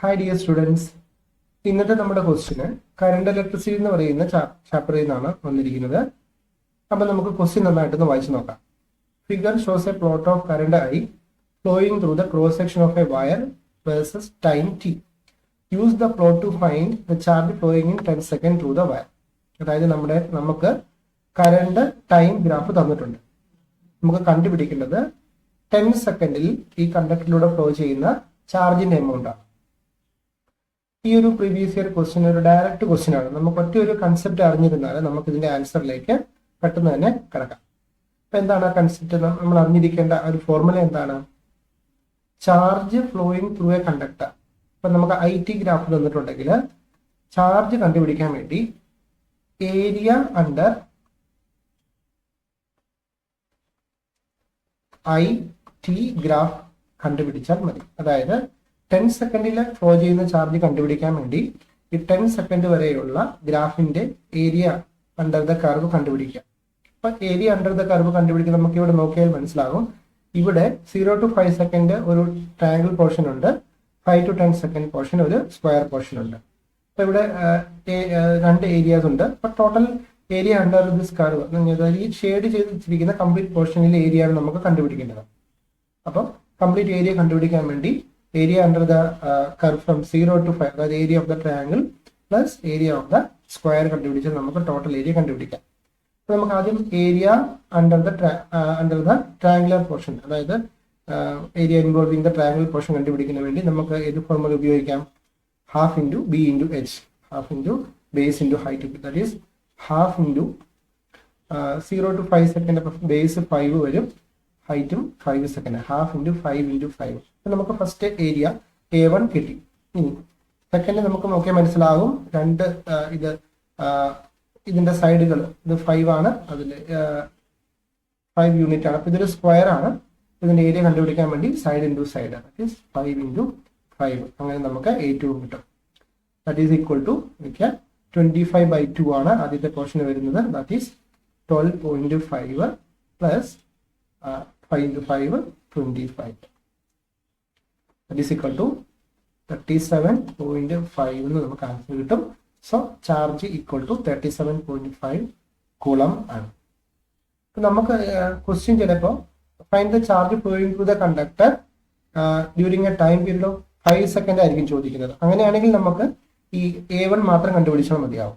Hi dear students, ഇന്നത്തെ നമ്മുടെ ക്വസ്റ്റിന് current electricity എന്ന് പറയുന്ന ചാപ്റ്ററിൽ നിന്നാണ് വന്നിരിക്കുന്നത്. അപ്പം നമുക്ക് ക്വസ്റ്റ്യൻ നന്നായിട്ടൊന്ന് വായിച്ചു നോക്കാം. Figure shows a plot of current I flowing through the cross section of a wire versus time t. Use the plot to find the charge flowing in 10 second through the wire. അതായത് നമുക്ക് current time graph തന്നിട്ടുണ്ട്. നമുക്ക് കണ്ടുപിടിക്കേണ്ടത് 10 സെക്കൻഡിൽ ഈ കണ്ടക്ടറിലൂടെ flow ചെയ്യുന്ന ചാർജിന്റെ എമൗണ്ടാണ്. ഈ ഒരു പ്രീവിയസ് ഇയർ ക്വസ്റ്റ്യൻ ഒരു ഡയറക്റ്റ് ക്വസ്റ്റ്യൻ ആണ്. നമുക്ക് ഒറ്റ ഒരു കൺസെപ്റ്റ് അറിഞ്ഞിരുന്നാൽ നമുക്ക് ഇതിന്റെ ആൻസറിലേക്ക് പെട്ടെന്ന് തന്നെ കിടക്കാം. അപ്പൊ എന്താണ് ആ കൺസെപ്റ്റ്? നമ്മൾ അറിഞ്ഞിരിക്കേണ്ട ഒരു ഫോർമുല എന്താണ്? Charge flowing through A conductor. അപ്പൊ നമുക്ക് IT ഗ്രാഫ് തന്നിട്ടുണ്ടെങ്കിൽ ചാർജ് കണ്ടുപിടിക്കാൻ വേണ്ടി ഏരിയ അണ്ടർ IT ഗ്രാഫ് കണ്ടുപിടിച്ചാൽ മതി. അതായത് 10 സെക്കൻഡിൽ ഫ്ലോ ചെയ്യുന്ന ചാർജ് കണ്ടുപിടിക്കാൻ വേണ്ടി ഈ 10 സെക്കൻഡ് വരെയുള്ള ഗ്രാഫിന്റെ ഏരിയ അണ്ടർ ദ കർവ് കണ്ടുപിടിക്കാം. അപ്പൊ ഏരിയ അണ്ടർ ദ കർവ് കണ്ടുപിടിക്കാൻ നമുക്ക് ഇവിടെ നോക്കിയാൽ മനസ്സിലാകും. ഇവിടെ 0 to 5 സെക്കൻഡ് ഒരു ട്രയാങ്കിൾ പോർഷൻ ഉണ്ട്, 5 to 10 സെക്കൻഡ് പോർഷൻ ഒരു സ്ക്വയർ പോർഷൻ ഉണ്ട്. അപ്പൊ ഇവിടെ രണ്ട് ഏരിയാസ് ഉണ്ട്. അപ്പൊ total area under this curve, ഈ ഷെയ്ഡ് ചെയ്ത് വെച്ചിരിക്കുന്ന കംപ്ലീറ്റ് പോർഷനിലെ ഏരിയ ആണ് നമുക്ക് കണ്ടുപിടിക്കേണ്ടത്. അപ്പം കംപ്ലീറ്റ് ഏരിയ കണ്ടുപിടിക്കാൻ വേണ്ടി area under the curve from 0 to 5, അതായത് area of the triangle plus area of the square കണ്ടുപിടിച്ചാൽ നമുക്ക് ടോട്ടൽ ഏരിയ കണ്ടുപിടിക്കാം. അപ്പൊ നമുക്ക് ആദ്യം area under the triangular portion, അതായത് area involving the triangle portion കണ്ടുപിടിക്കുന്നതിന് വേണ്ടി നമുക്ക് ഏത് ഫോർമുല ഉപയോഗിക്കാം? Half into B into H, half into base into height. That is half into 0 to 5 second. അപ്പൊ ബേസ് 5 വരും, ഹൈറ്റും 5 സെക്കൻഡ്. Half into 5 into 5. നമുക്ക് ഫസ്റ്റ് ഏരിയ A1 കിട്ടി. ഇനി സെക്കൻഡ് നമുക്ക് നോക്കിയാൽ മനസ്സിലാകും, ഇതിന്റെ സൈഡുകൾ ഇത് 5 ആണ്, അതിൽ 5 യൂണിറ്റ് ആണ്. അപ്പൊ ഇതൊരു സ്ക്വയർ ആണ്. ഇതിന്റെ ഏരിയ കണ്ടുപിടിക്കാൻ വേണ്ടി side into side, that is 5 into 5. അങ്ങനെ നമുക്ക് A2 കിട്ടും. ദാറ്റ് ഈസ് ഈക്വൽ ടു 25/2 ആണ് ആദ്യത്തെ പോർഷൻ വരുന്നത്. That is 12.5 plus 5 into 5, 25. That is equal to 37.5 എന്ന് നമുക്ക് ആൻസർ കിട്ടും. So charge equal to 37.5 coulomb ആണ്. നമുക്ക് ക്വസ്റ്റ്യൻ ചിലപ്പോൾ find the charge flowing through the conductor during a time period of 5 second ആയിരിക്കും ചോദിക്കുന്നത്. അങ്ങനെയാണെങ്കിൽ നമുക്ക് ഈ A1 മാത്രം കണ്ടുപിടിച്ചാൽ മതിയാവും.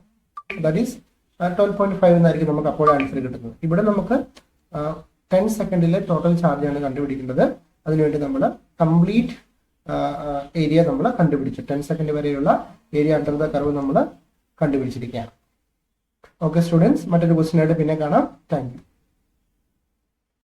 ദാറ്റ് ഈസ് 12.5 എന്നായിരിക്കും നമുക്ക് അപ്പോൾ ആൻസർ കിട്ടുന്നത്. ഇവിടെ നമുക്ക് 10 സെക്കൻഡിലെ ടോട്ടൽ ചാർജാണ് കണ്ടുപിടിക്കേണ്ടത്. അതിനുവേണ്ടി നമ്മൾ കംപ്ലീറ്റ് ഏരിയ നമ്മൾ കണ്ടുപിടിച്ചു. 10 സെക്കൻഡ് വരെയുള്ള ഏരിയ അണ്ടർ ദ കർവ് നമ്മൾ കണ്ടുപിടിച്ചിരിക്കുകയാണ്. ഓക്കെ സ്റ്റുഡൻസ്, മറ്റൊരു ക്വസ്റ്റ്യനായിട്ട് പിന്നെ കാണാം. Thank you.